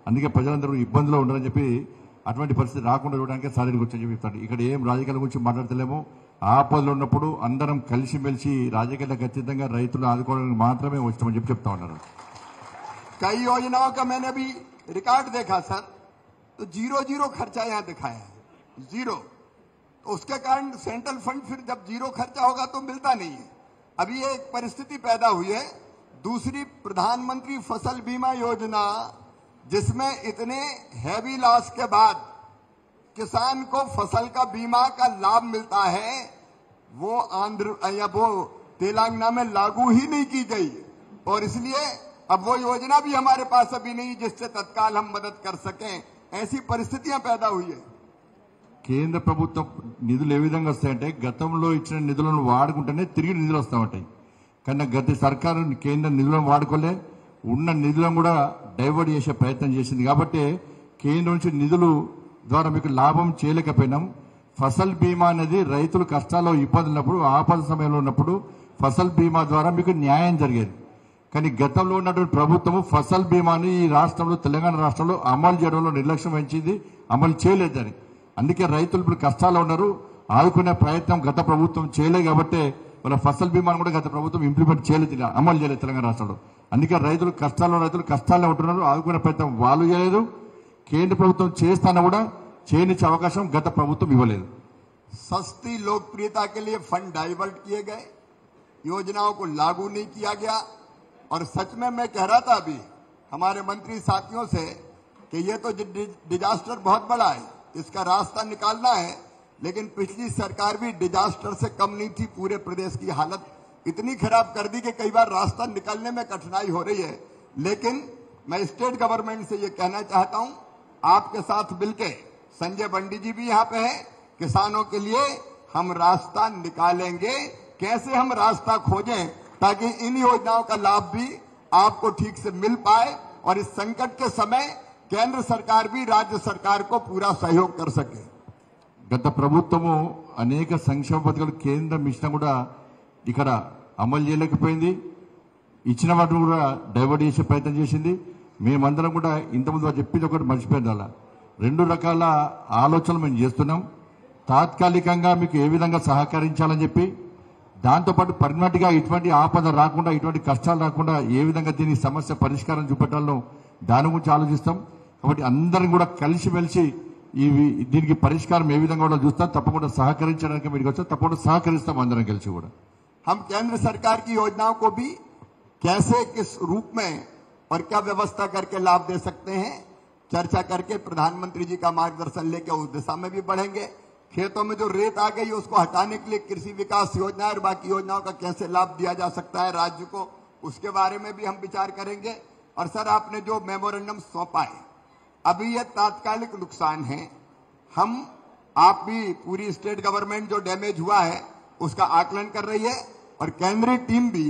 అందుకే ప్రజలందరూ ఇబ్బందులు ఉండాలని చెప్పి అటువంటి పరిస్థితి రాకుండా చూడడానికి సారీకి వచ్చని చెప్తాడు. ఇక్కడ ఏం రాజకీయాల గురించి మాట్లాడతలేమో, ఆపదలు ఉన్నప్పుడు అందరం కలిసిమెలిసి రాజకీయాలకు ఖచ్చితంగా రైతులు ఆదుకోవడానికి మాత్రమే వచ్చామని చెప్పి చెప్తా ఉన్నారు. कई योजनाओं का मैंने भी रिकॉर्ड देखा सर, तो 0 खर्चा यहाँ दिखाया है, 0। तो उसके कारण सेंट्रल फंड फिर जब 0 खर्चा होगा तो मिलता नहीं है। अभी ये एक परिस्थिति पैदा हुई है। दूसरी, प्रधानमंत्री फसल बीमा योजना, जिसमें इतने हैवी लॉस के बाद किसान को फसल का बीमा का लाभ मिलता है, वो आंध्र या वो तेलंगाना में लागू ही नहीं की गई। और इसलिए अब वो योजना भी हमारे पास अभी नहीं जिससे तत्काल हम मदद कर सकें। ऐसी परिस्थितियां पैदा हुई है। కేంద్ర ప్రభుత్వం నిధులు ఏ విధంగా వస్తాయంటే, గతంలో ఇచ్చిన నిధులను వాడుకుంటేనే తిరిగి నిధులు వస్తూ ఉంటాయి. కానీ గత సర్కారు కేంద్ర నిధులను వాడుకోలే, ఉన్న నిధులను కూడా డైవర్ట్ చేసే ప్రయత్నం చేసింది. కాబట్టి కేంద్రం నుంచి నిధులు ద్వారా మీకు లాభం చేయలేకపోయినాం. ఫసల్ బీమా అనేది రైతులు కష్టాల్లో ఇబ్బందులు ఉన్నప్పుడు, ఆపద సమయంలో ఉన్నప్పుడు ఫసల్ బీమా ద్వారా మీకు న్యాయం జరిగేది. కానీ గతంలో ఉన్నటువంటి ప్రభుత్వము ఫసల్ బీమాని ఈ రాష్ట్రంలో, తెలంగాణ రాష్ట్రంలో అమలు చేయడంలో నిర్లక్ష్యం వహించింది, అమలు చేయలేదని. అందుకే రైతులు ఇప్పుడు కష్టాల్లో ఉన్నారు. ఆదుకునే ప్రయత్నం గత ప్రభుత్వం చేయలేదు కాబట్టి వాళ్ళ ఫసల్ బీమాను కూడా గత ప్రభుత్వం ఇంప్లిమెంట్ చేయలేదు, అమలు చేయలేదు తెలంగాణ రాష్ట్రంలో. అందుకే రైతులు కష్టాల్లో ఉంటున్నారు. ఆదుకునే ప్రయత్నం వాళ్ళు చేయలేదు. కేంద్ర ప్రభుత్వం చేస్తానా కూడా చేయనిచ్చే అవకాశం గత ప్రభుత్వం ఇవ్వలేదు. सस्ती लोकप्रियता के लिए फंड डाइवर्ट किए गए, योजनाओं को लागू नहीं किया गया। और सच में मैं कह रहा था अभी हमारे मंत्री साथियों से कि ये तो डिजास्टर बहुत बड़ा है, इसका रास्ता निकालना है। लेकिन पिछली सरकार भी डिजास्टर से कम नहीं थी। पूरे प्रदेश की हालत इतनी खराब कर दी कि कई बार रास्ता निकालने में कठिनाई हो रही है। लेकिन मैं स्टेट गवर्नमेंट से ये कहना चाहता हूं, आपके साथ मिलके, संजय बंडी जी भी यहाँ पे है, किसानों के लिए हम रास्ता निकालेंगे। कैसे हम रास्ता खोजें ताकि इन योजनाओं का लाभ भी आपको ठीक से मिल पाए और इस संकट के समय केंद्र सरकार भी राज्य सरकार को पूरा सहयोग कर सके। గత ప్రభుత్వము అనేక సంక్షేమ పథకాలు కేంద్రం ఇచ్చినా కూడా ఇక్కడ అమలు చేయలేకపోయింది. ఇచ్చిన వాటిని కూడా డైవర్ట్ చేసే ప్రయత్నం చేసింది. మేమందరం కూడా ఇంతకుముందు చెప్పింది ఒకటి మర్చిపోయింది. అలా 2 రకాల ఆలోచనలు మేము చేస్తున్నాం. తాత్కాలికంగా మీకు ఏ విధంగా సహకరించాలని చెప్పి, దాంతోపాటు పర్మనెంట్గా ఇటువంటి ఆపద రాకుండా, ఇటువంటి కష్టాలు రాకుండా ఏ విధంగా దీని సమస్య పరిష్కారం చూపెట్టాలో దాని గురించి ఆలోచిస్తాం. కాబట్టి అందరం కూడా కలిసిమెలిసి దీనికి పరిష్కారం ఏ విధంగా కూడా చూస్తాం. తప్పకుండా సహకరించడానికి మీరు వచ్చాం, తప్పకుండా సహకరిస్తాం అందరం కలిసి కూడా. हम केंद्र सरकार की योजनाओं को भी कैसे, किस रूप में और क्या व्यवस्था करके लाभ दे सकते हैं, चर्चा करके प्रधानमंत्री जी का मार्गदर्शन लेकर उस दिशा में भी बढ़ेंगे। खेतों में जो रेत आ गई उसको हटाने के लिए कृषि विकास योजना और बाकी योजनाओं का कैसे लाभ दिया जा सकता है राज्य को, उसके बारे में भी हम विचार करेंगे। और सर, आपने जो मेमोरेंडम सौंपा है, अभी यह तात्कालिक नुकसान है। आप भी, पूरी स्टेट गवर्नमेंट जो डैमेज हुआ है उसका आकलन कर रही है और केंद्रीय टीम भी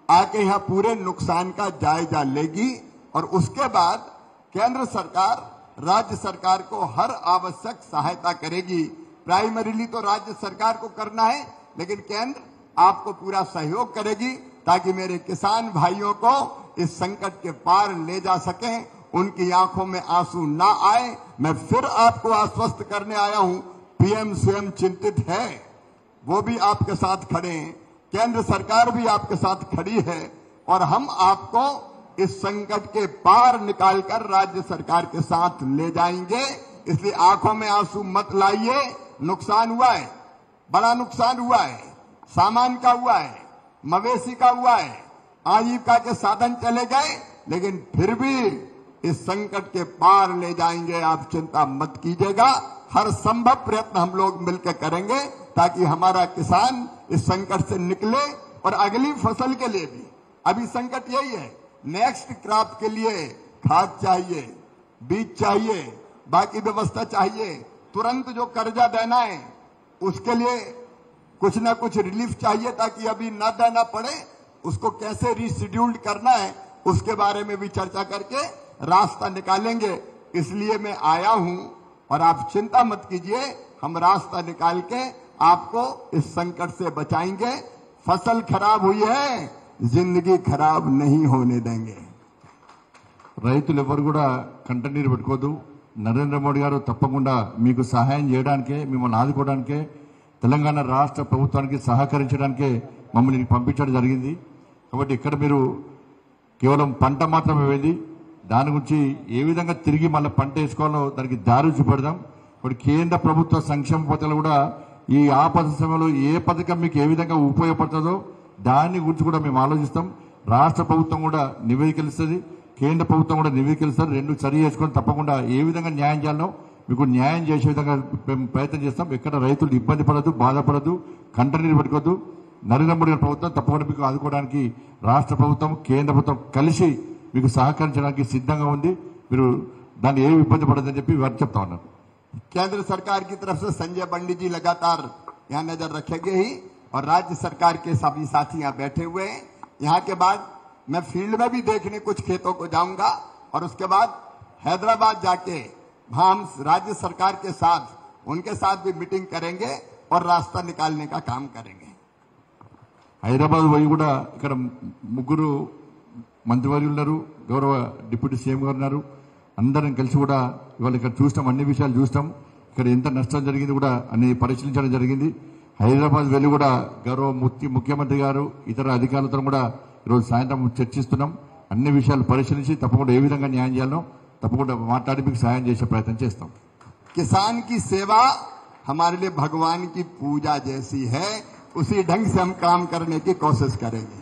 आके यहाँ पूरे नुकसान का जायजा लेगी। और उसके बाद केंद्र सरकार राज्य सरकार को हर आवश्यक सहायता करेगी। प्राइमरीली तो राज्य सरकार को करना है, लेकिन केंद्र आपको पूरा सहयोग करेगी ताकि मेरे किसान भाइयों को इस संकट के पार ले जा सकें, उनकी आंखों में आंसू ना आए। मैं फिर आपको आश्वस्त करने आया हूं, पीएम स्वयं चिंतित है, वो भी आपके साथ खड़े हैं, केंद्र सरकार भी आपके साथ खड़ी है और हम आपको इस संकट के पार निकालकर राज्य सरकार के साथ ले जाएंगे। इसलिए आंखों में आंसू मत लाइए। नुकसान हुआ है, बड़ा नुकसान हुआ है, सामान का हुआ है, मवेशी का हुआ है, आजीविका के साधन चले गए, लेकिन फिर भी इस संकट के पार ले जाएंगे। आप चिंता मत कीजिएगा। हर संभव प्रयत्न हम लोग मिलकर करेंगे ताकि हमारा किसान इस संकट से निकले और अगली फसल के लिए भी। अभी संकट यही है, नेक्स्ट क्रॉप के लिए खाद चाहिए, बीज चाहिए, बाकी व्यवस्था चाहिए। तुरंत जो कर्जा देना है उसके लिए कुछ ना कुछ रिलीफ चाहिए ताकि अभी न देना पड़े। उसको कैसे रीशेड्यूल्ड करना है उसके बारे में भी चर्चा करके रास्ता निकालेंगे। इसलिए मैं आया हूं और आप चिंता मत कीजिए, हम रास्ता निकाल के आपको इस संकट से बचाएंगे। फसल खराब हुई है, जिंदगी खराब नहीं होने देंगे। రైతులు ఎవరు కూడా కంటనీరు పెట్టుకోవద్దు. నరేంద్ర మోడీ గారు తప్పకుండా మీకు సహాయం చేయడానికే, మిమ్మల్ని ఆదుకోవడానికే, తెలంగాణ రాష్ట్ర ప్రభుత్వానికి సహకరించడానికే మమ్మల్ని పంపించడం జరిగింది. కాబట్టి ఇక్కడ మీరు కేవలం పంట మాత్రమే వెళ్ళి దాని గురించి ఏ విధంగా తిరిగి మళ్ళీ పంట వేసుకోవాలో దానికి దారి చూపెడదాం. ఇప్పుడు కేంద్ర ప్రభుత్వ సంక్షేమ పథకాలు కూడా ఈ ఆపద సమయంలో ఏ పథకం మీకు ఏ విధంగా ఉపయోగపడుతుందో దాని గురించి కూడా మేము ఆలోచిస్తాం. రాష్ట్ర ప్రభుత్వం కూడా నివేదికలు ఇస్తుంది, కేంద్ర ప్రభుత్వం కూడా నివేదికలు ఇస్తారు. రెండు సరి చేసుకొని తప్పకుండా ఏ విధంగా న్యాయం చేయాలో మీకు న్యాయం చేసే విధంగా మేము ప్రయత్నం చేస్తాం. ఎక్కడ రైతులు ఇబ్బంది పడద్దు, బాధపడద్దు, కంటనీరు పెట్టుకోవద్దు. నరేంద్ర మోడీ ప్రభుత్వం తప్పకుండా మీకు ఆదుకోవడానికి రాష్ట్ర ప్రభుత్వం, కేంద్ర ప్రభుత్వం కలిసి మీకు సహకరించడానికి సిద్ధంగా ఉంది. మీరు దాన్ని ఏమి ఇబ్బంది పడదని చెప్పి వారు చెప్తా ఉన్నారు. केंद्र सरकार की तरफ से संजय पंडित जी लगातार यहाँ नजर रखेंगे ही, और राज्य सरकार के सभी साथी यहाँ बैठे हुए हैं. यहाँ के बाद मैं फील्ड में भी देखने कुछ खेतों को जाऊंगा, और उसके बाद हैदराबाद जाके वहां हम राज्य सरकार के साथ उनके साथ भी मीटिंग करेंगे और रास्ता निकालने का काम करेंगे. హైదరాబాద్ పోయి కూడా ఇక్కడ ముగ్గురు మంత్రివర్యులు ఉన్నారు, గౌరవ డిప్యూటీ సీఎం గారు ఉన్నారు. అందరం కలిసి కూడా ఇవాళ ఇక్కడ చూస్తాం, అన్ని విషయాలు చూస్తాం. ఇక్కడ ఎంత నష్టం జరిగింది కూడా అన్ని పరిశీలించడం జరిగింది. హైదరాబాద్ వెళ్ళి కూడా గౌరవ ముఖ్యమంత్రి గారు ఇతర అధికారులతో కూడా ఈరోజు సాయంత్రం చర్చిస్తున్నాం. అన్ని విషయాలు పరిశీలించి తప్పకుండా ఏ విధంగా న్యాయం చేయాలో తప్పకుండా మాట్లాడి మీకు సహాయం చేసే ప్రయత్నం చేస్తాం. किसान की सेवा हमारे लिए भगवान की पूजा जैसी है, उसी ढंग से हम काम करने की कोशिश करेंगे.